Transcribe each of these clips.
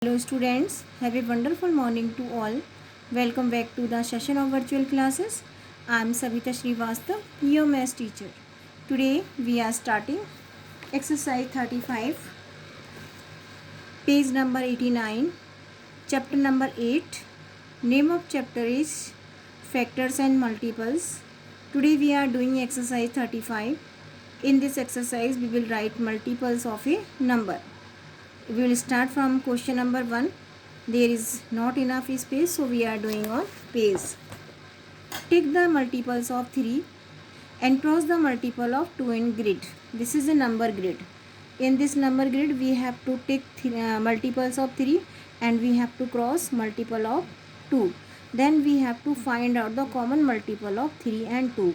Hello students, have a wonderful morning to all. Welcome back to the session of virtual classes. I am Savita Srivastav, your maths teacher. Today we are starting exercise 35, page number 89, chapter number 8. Name of chapter is factors and multiples. Today we are doing exercise 35. In this exercise we will write multiples of a number. We will start from question number 1. There is not enough space, so we are doing on page. Take the multiples of 3 and cross the multiple of 2 in grid. This is a number grid. In this number grid we have to take multiples of 3 and we have to cross multiple of 2. Then we have to find out the common multiple of 3 and 2.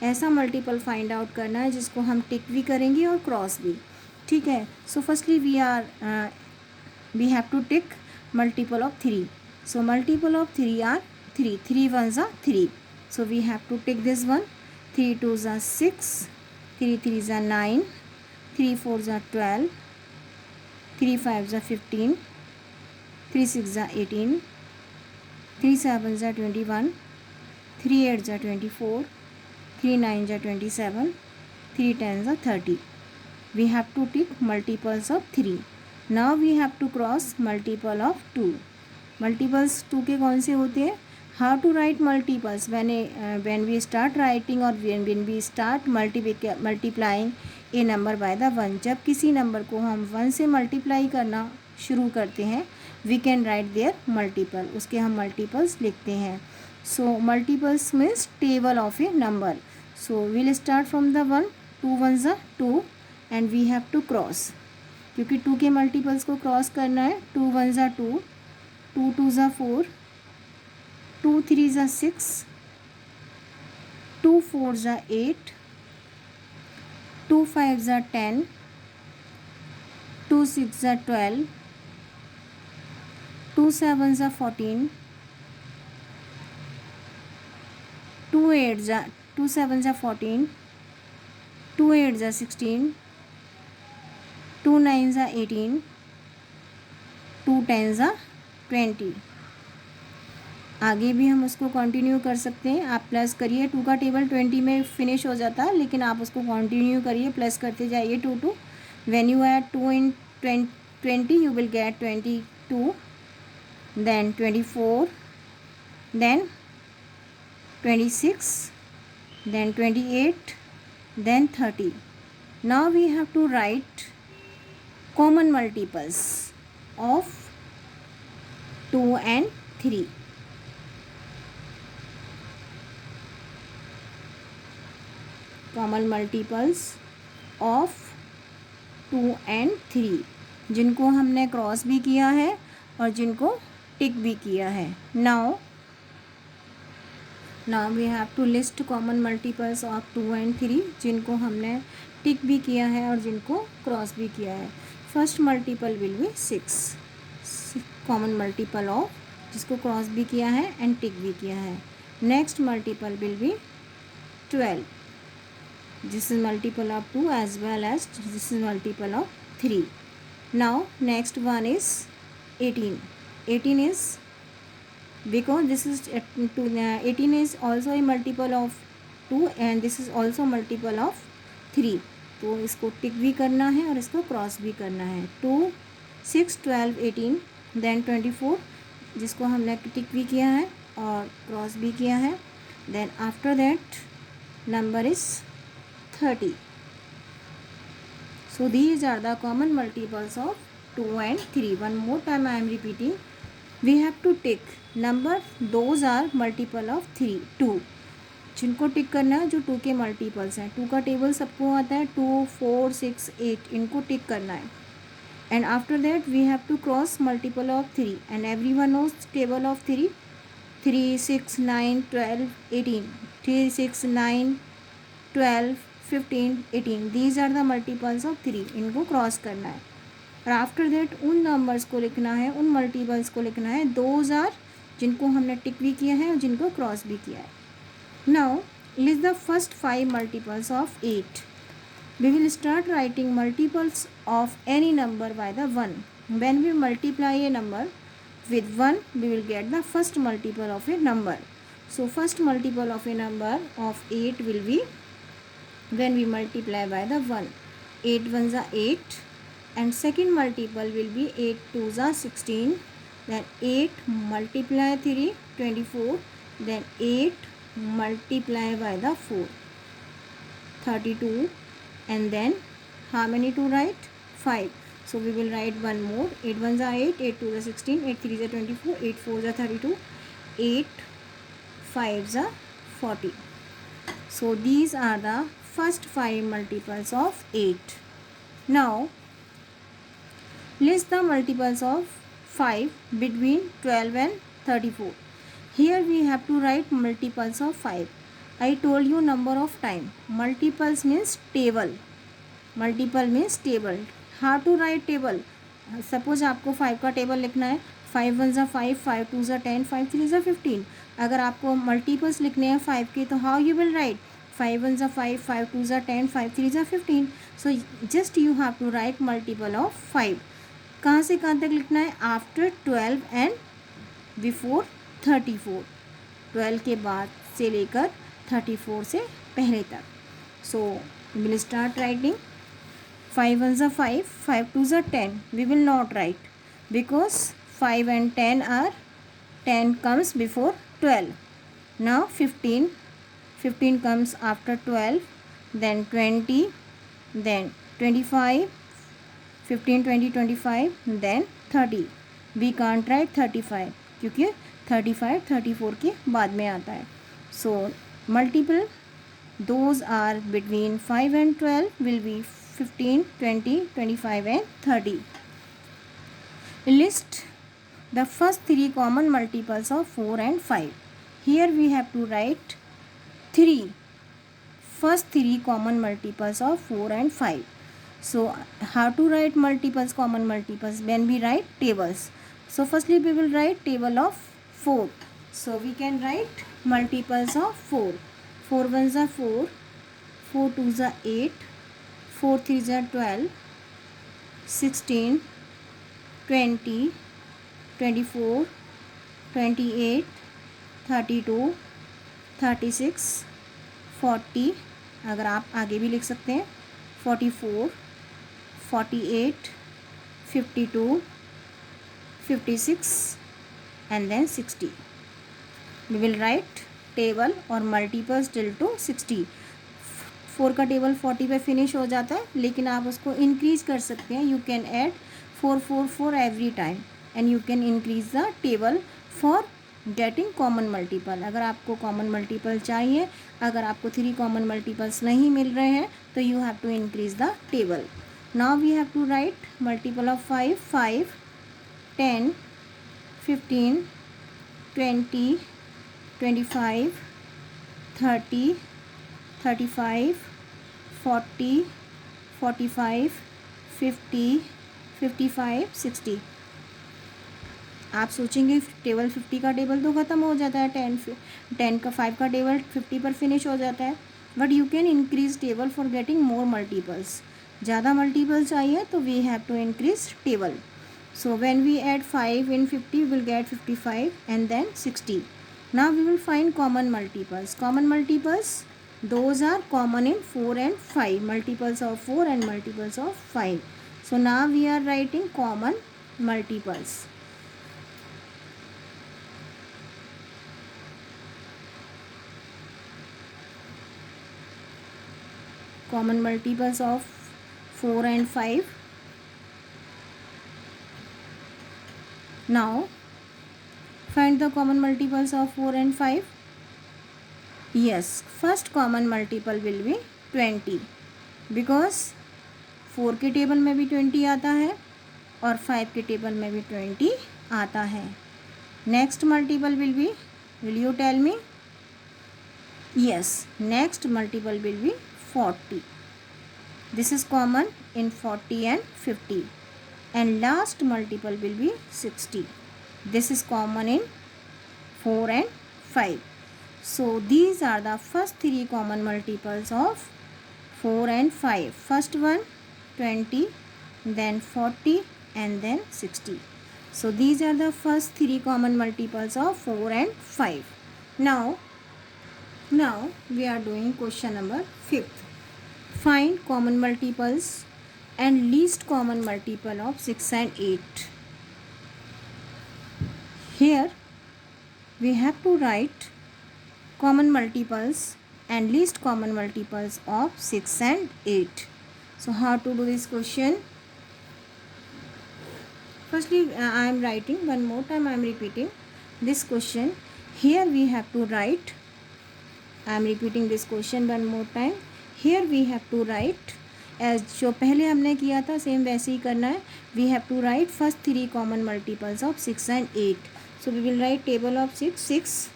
ऐसा multiple find out करना है जिसको हम टिक भी करेंगे और cross भी. ठीक है. So firstly we have to take multiple of 3. So multiple of 3 are 3. 3 ones are 3. So we have to take this one. 3 twos are 6. 3 threes are 9. 3 fours are 12. 3 fives are 15. 3 sixes are 18. 3 sevens are 21. 3 eights are 24. 3 nines are 27. 3 tens are 30. We have to take multiples of 3. Now we have to cross multiple of 2. Multiples 2 के कौन से होते हैं? How to write multiples? When we start writing or when we start multiplying a number by the 1. जब किसी number को हम 1 से मल्टीप्लाई करना शुरू करते हैं, we can write their multiple. उसके हम multiples लिखते हैं. So multiples means table of a number. So we'll start from the 1. 2 ones are 2 and we have to cross. क्योंकि 2 के मल्टीपल्स को क्रॉस करना है. 2 ones are 2. 2 twos are 4. 2 threes are 6. 2 fours are 8. 2 fives are 10. 2 sixes are 12. 2 sevens are 14. 2 sevens are 14. 2 eights are 16. 2 nines are 18. 2 tens are 20. आगे भी हम उसको continue कर सकते हैं. आप प्लस करिए. 2 का टेबल 20 में फिनिश हो जाता है, लेकिन आप उसको कंटिन्यू करिए, प्लस करते जाइए. 2 when you add 2 in 20 you will get 22, then 24, then 26, then 28, then 30. Now we have to write common multiples of 2 and 3. Common multiples of 2 and 3 जिनको हमने क्रॉस भी किया है और जिनको टिक भी किया है. Now we have to list common multiples of 2 and 3 जिनको हमने टिक भी किया है और जिनको क्रॉस भी किया है. First multiple will be 6. Common multiple of जिसको क्रॉस भी किया है एंड टिक भी किया है. Next multiple will be 12. This is multiple of 2 as well as this is multiple of 3. Now next one is 18. 18 is because this is 18 is also a multiple of 2 and this is also multiple of 3. तो इसको टिक भी करना है और इसको cross भी करना है. 2 6 12 18 देन 24 जिसको हमने टिक भी किया है और क्रॉस भी किया है. Then after that number is 30. So these are the common multiples of 2 and 3. One more time I am repeating. We have to take number those are multiple of 3 2. जिनको टिक करना है जो 2 के मल्टीपल्स हैं. 2 का टेबल सबको आता है. 2 4 6 8 इनको टिक करना है. And after that we have to cross multiple of 3 and every one knows table of 3. 3 6 9 12 18. 3 6 9 12 15 18. These are the multiples of 3. इनको क्रॉस करना है और आफ्टर दैट उन नंबर्स को लिखना है, उन मल्टीपल्स को लिखना है. दोज आर जिनको हमने टिक भी किया है और जिनको क्रॉस भी किया है. Now list the first 5 multiples of 8. We will start writing multiples of any number by the 1. When we multiply a number with 1, we will get the first multiple of a number. So first multiple of a number of 8 will be when we multiply by the 1. 8 ones are 8, and second multiple will be 8 twos are 16. Then 8 multiply 3, 24. Then 8 multiply by the 4, 32. And then how many to write? 5. So we will write one more. 8 ones are 8, 8 twos are 16, 8 threes are 24, 8 fours are 32, 8 fives are 40. So these are the first 5 multiples of 8. Now list the multiples of 5 between 12 and 34. Here we have to write multiples of 5. I told you number of time. Multiples means table. Multiple means table. How to write table? Suppose आपको 5 का table लिखना है. 5 1 are 5, 5 2 are 10, 5 3 are 15. अगर आपको multiples लिखने हैं 5 के, तो how you will write? 5 1 are 5, 5 2 are 10, 5 3 are 15. So just you have to write multiple of 5. कहाँ से कहाँ तक लिखना है? After 12 and before 34. 12 के बाद से लेकर 34 से पहले तक. So will start writing. 5 1s are 5, 5 2s are 10. We will not write because 5 and 10 are 10 comes before 12. Now 15. 15 comes after 12. Then 20. Then 25. 15 20 25. Then 30. We can't write 35 क्योंकि 35 34 के बाद में आता है. So multiple those are between 5 and 12 will be 15, 20, 25 and 30. List the first 3 common multiples of 4 and 5. Here we have to write 3. First 3 common multiples of 4 and 5. So how to write multiples, common multiples? When we write tables. So firstly we will write table of 4. So we can write multiples of 4. 4 1s are 4, 4 2s are 8, 4 3s are 12, 16, 20, 24, 28, 32, 36, 40. अगर आप आगे भी लिख सकते हैं. 44, 48, 52, 56 and then 60. We will write table और multiples till two 60. 4 का table 40 पे फिनिश हो जाता है, लेकिन आप उसको इंक्रीज कर सकते हैं. You can add 4 4 4 every time and you can increase the table for getting common multiple. अगर आपको कॉमन मल्टीपल चाहिए, अगर आपको 3 कॉमन मल्टीपल्स नहीं मिल रहे हैं, तो you have to increase the table. Now we have to write multiple of 5. 5, 10, 15, 20, 25, 30, 35, 40, 45, 50, 55, 60. आप सोचेंगे टेबल 50 का टेबल तो ख़त्म हो जाता है. 10 का 5 का टेबल 50 पर फिनिश हो जाता है. But you can increase table for getting more multiples. ज़्यादा मल्टीपल चाहिए तो we have to increase table. So when we add 5 in 50 we will get 55 and then 60. Now we will find common multiples. Common multiples, those are common in 4 and 5. Multiples of 4 and multiples of 5. So now we are writing common multiples. Common multiples of 4 and 5. Now find the common multiples of 4 and 5. Yes, first common multiple will be 20 because 4 के table में भी 20 आता है और 5 के table में भी 20 आता है. Next multiple will be, will you tell me? Yes, next multiple will be 40. This is common in 40 and 50. And last multiple will be 60. This is common in 4 and 5. So these are the first 3 common multiples of 4 and 5. First one 20, then 40 and then 60. So these are the first three common multiples of 4 and 5. Now we are doing question number 5th. Find common multiples and least common multiple of 6 and 8. Here we have to write common multiples and least common multiples of 6 and 8. So how to do this question? Firstly, I am writing one more time. I am repeating this question. Here we have to write. I am repeating this question one more time. Here we have to write as जो पहले हमने किया था same वैसे ही करना है. We have to write first three common multiples of 6 and 8. So we will write table of 6,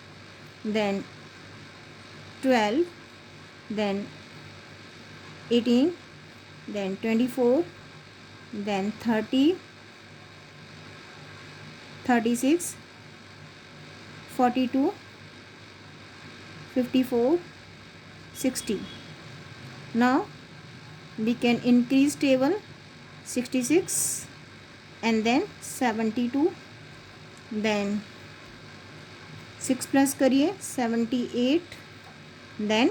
then 12, then 18, then 24, then 30, 36, 42, 54, 60. Now we can increase table 66 and then 72, then 6 plus करिए 78, then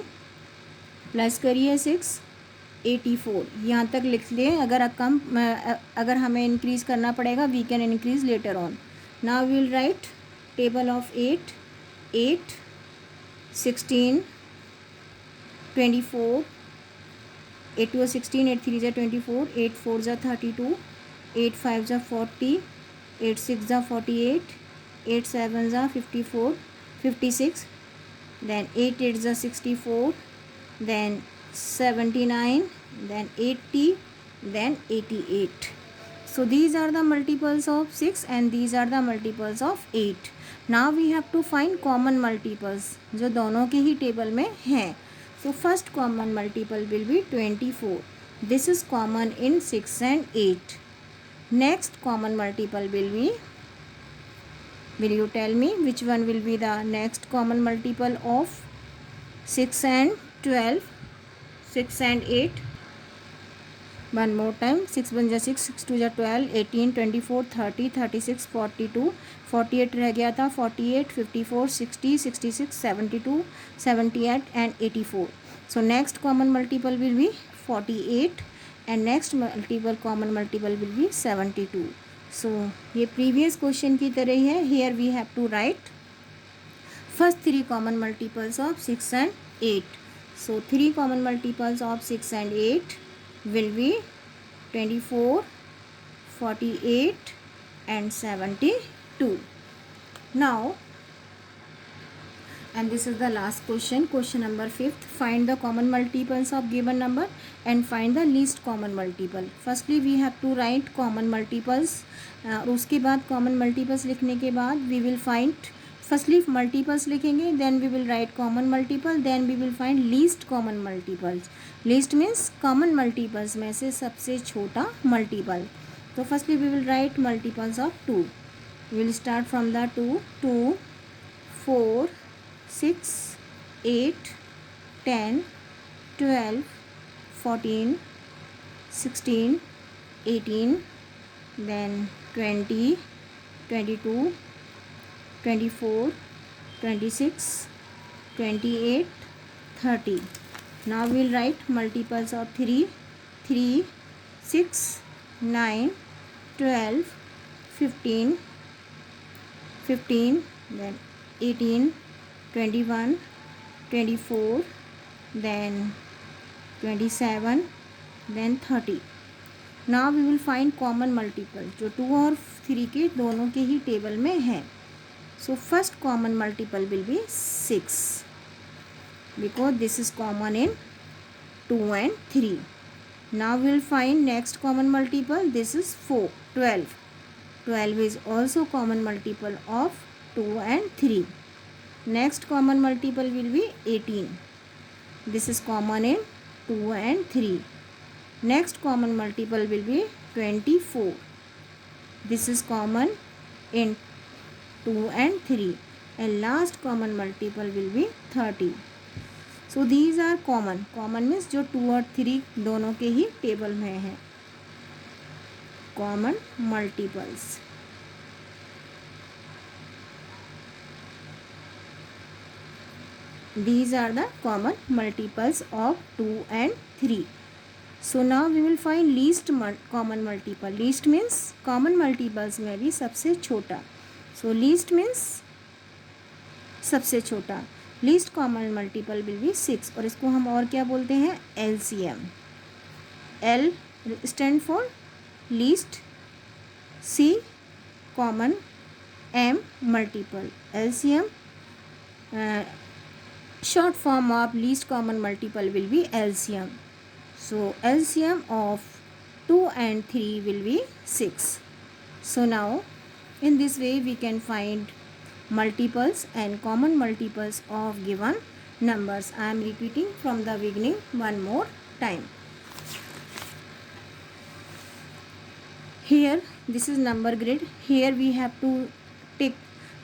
plus करिए 6 84. यहाँ तक लिख लिए. अगर हमें increase करना पड़ेगा we can increase later on. Now we will write table of 8, 16, 24, 8 2 16, 8 3 24, 8 4 32, 8 5 40, 8 6 48, 8 7 54, 56, then 8 8 64, then 79, then 80, then 88. So these are the multiples of 6 and these are the multiples of 8. Now we have to find common multiples जो दोनों के ही table में हैं. So first common multiple will be 24. This is common in 6 and 8. Next common multiple will you tell me which one will be the next common multiple of 6 and 12, 6 and 8? One more time. 6 1 6, 6 2 12, 18, 24, 30, 36, 42, 48 रह गया था, 48, 54, 60, 66, 72, 78 and 84. So next common multiple will be 48 and next common multiple will be 72. So ये previous question की तरह ही है. Here we have to write first three common multiples of 6 and 8. So three common multiples of 6 and 8 will be 24, 48 and 72. Now, and this is the last question, question number 5th. Find the common multiples of given number and find the least common multiple. Firstly we have to write common multiples. उसके बाद common multiples लिखने के बाद we will find firstly multiples लिखेंगे, then we will write common multiple, then we will find least common multiples. Least means common multiples में से सबसे छोटा multiple. So firstly we will write multiples of 2. We will start from the 2, 4, 6, 8, 10, 12, 14, 16, 18, then 20, 22, 24, 26, 28, 30. Now we will write multiples of 3, 6, 9, 12, 15, then 18, 21, 24, then 27, then 30. Now we will find common multiple जो 2 और 3 के दोनों के ही table में है. So first common multiple will be 6 because this is common in 2 and 3. Now we will find next common multiple. This is 4, 12. 12 is also common multiple of 2 and 3. Next common multiple will be 18. This is common in 2 and 3. Next common multiple will be 24. This is common in 2 and 3. And last common multiple will be 30. So these are common. Common means जो 2 और 3 दोनों के ही table में है. common multiples. These are the common multiples of 2 and 3. So now we will find least common multiple. Least means common multiples में भी सबसे छोटा. So least means सबसे छोटा. Least common multiple will be 6 और इसको हम और क्या बोलते हैं? LCM. L stand for least, C common, M multiple. LCM short form of least common multiple will be LCM. So LCM of 2 and 3 will be 6. So now in this way we can find multiples and common multiples of given numbers. I am repeating from the beginning one more time. Here this is number grid. Here we have to tick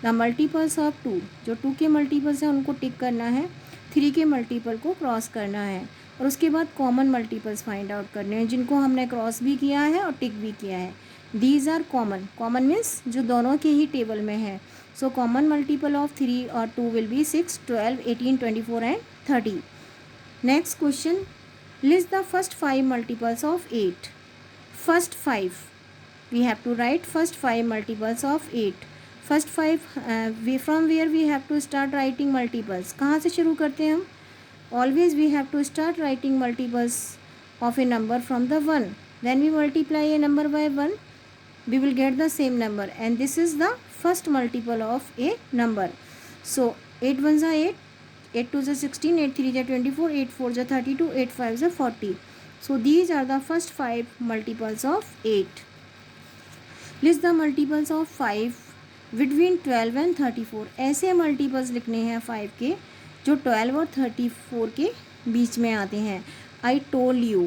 the multiples of 2. जो 2 के multiples हैं उनको टिक करना है, 3 के multiple को cross करना है और उसके बाद कॉमन मल्टीपल्स फाइंड आउट करने हैं जिनको हमने क्रॉस भी किया है और टिक भी किया है. These are common. Common means जो दोनों के ही टेबल में है. सो कॉमन मल्टीपल ऑफ 3 और 2 will be 6, 12, 18, 24 and 30. Next question, list the first 5 multiples of 8. First 5 we have to write first 5 multiples of 8. First 5 from where we have to start writing multiples. कहाँ से शुरू करते हैं हम? Always we have to start writing multiples of a number from the 1. When we multiply a number by 1, we will get the same number and this is the first multiple of a number. So 8 1s are 8, 8 2s are 16, 8 3s are 24, 8 4s are 32, 8 5s are 40. So these are the first 5 multiples of 8. List the multiples of 5 between 12 and 34. ऐसे multiples लिखने हैं 5 के जो 12 और 34 के बीच में आते हैं. आई टोल्ड यू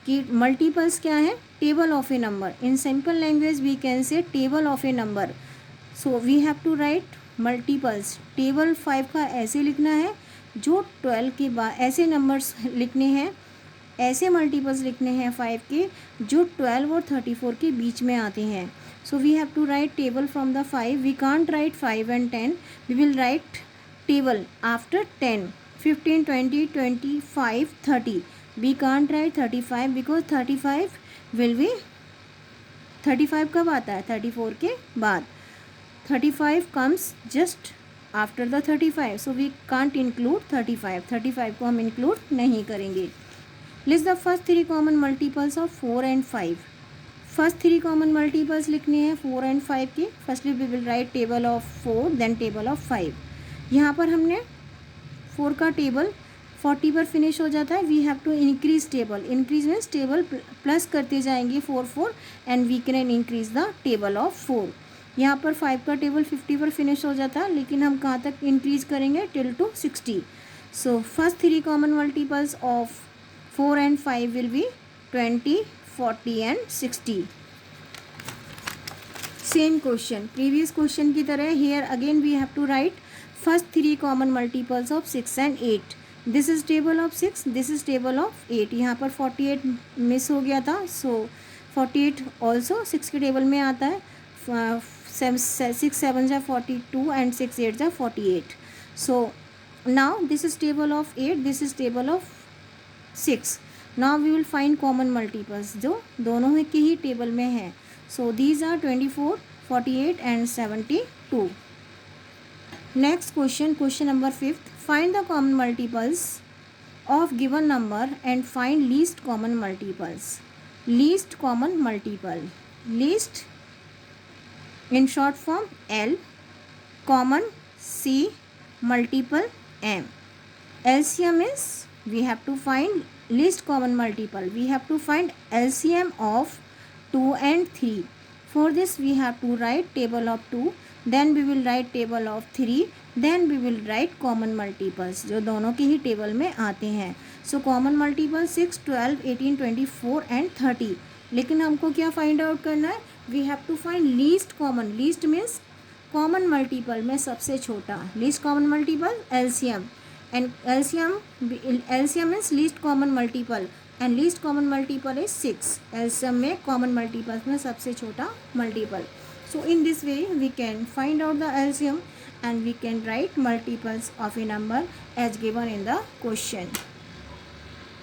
कि मल्टीपल्स क्या है? Table of a number. In simple language we can say table of a number. So we have to write multiples. Table 5 का ऐसे लिखना है जो 12 के बाद, ऐसे नंबर्स लिखने हैं, ऐसे मल्टीपल्स लिखने हैं 5 के जो 12 और 34 के बीच में आते हैं. So we have to write table from the 5. We can't write 5 and 10. We will write table after 10, 15, 20, 25, 30. We can't write 35 because 35 will be 35 कब आता है? 34 के बाद. 35 comes just after the 35. So we can't include 35. 35 को हम include नहीं करेंगे. List the first 3 common multiples of 4 and 5. First 3 common multiples लिखने हैं 4 एंड 5 के. Firstly we will write table of 4 then table of 5. यहाँ पर हमने 4 का टेबल 40 पर फिनिश हो जाता है. We have to increase table. Increase means table plus करते जाएंगे 4 4 and we can increase the table of 4. यहाँ पर 5 का टेबल 50 पर फिनिश हो जाता है लेकिन हम कहाँ तक इंक्रीज करेंगे? Till two 60. So first 3 common multiples of 4 and 5 will be 20, 40 and 60. Same question, previous question की तरह here again we have to write first 3 common multiples of 6 and 8. This is table of 6, this is table of 8. यहाँ पर 48 miss हो गया था. So 48 also 6 के table में आता है. 6 7 are 42 and 6 8 are 48. So now this is table of 8, this is table of 6. Now we will find common multiples जो दोनों के ही टेबल में है. So these are 24, 48 and 72. Next question, question number 5. Find the common multiples of given number and find least common multiples. Least common multiple. Least in short form L, common C, multiple M. LCM is we have to find least common multiple. We have to find LCM of 2 and 3. For this we have to write table of 2, then we will write table of 3, then we will write common multiples जो दोनों के ही table में आते हैं. So common multiple 6, 12, 18, 24 and 30. लेकिन हमको क्या find out करना है? We have to find least common. Least means common multiple में सबसे छोटा. Least common multiple LCM. And LCM means least common multiple. And least common multiple is 6. LCM में common multiples में सबसे छोटा multiple. So in this way we can find out the LCM and we can write multiples of a number as given in the question.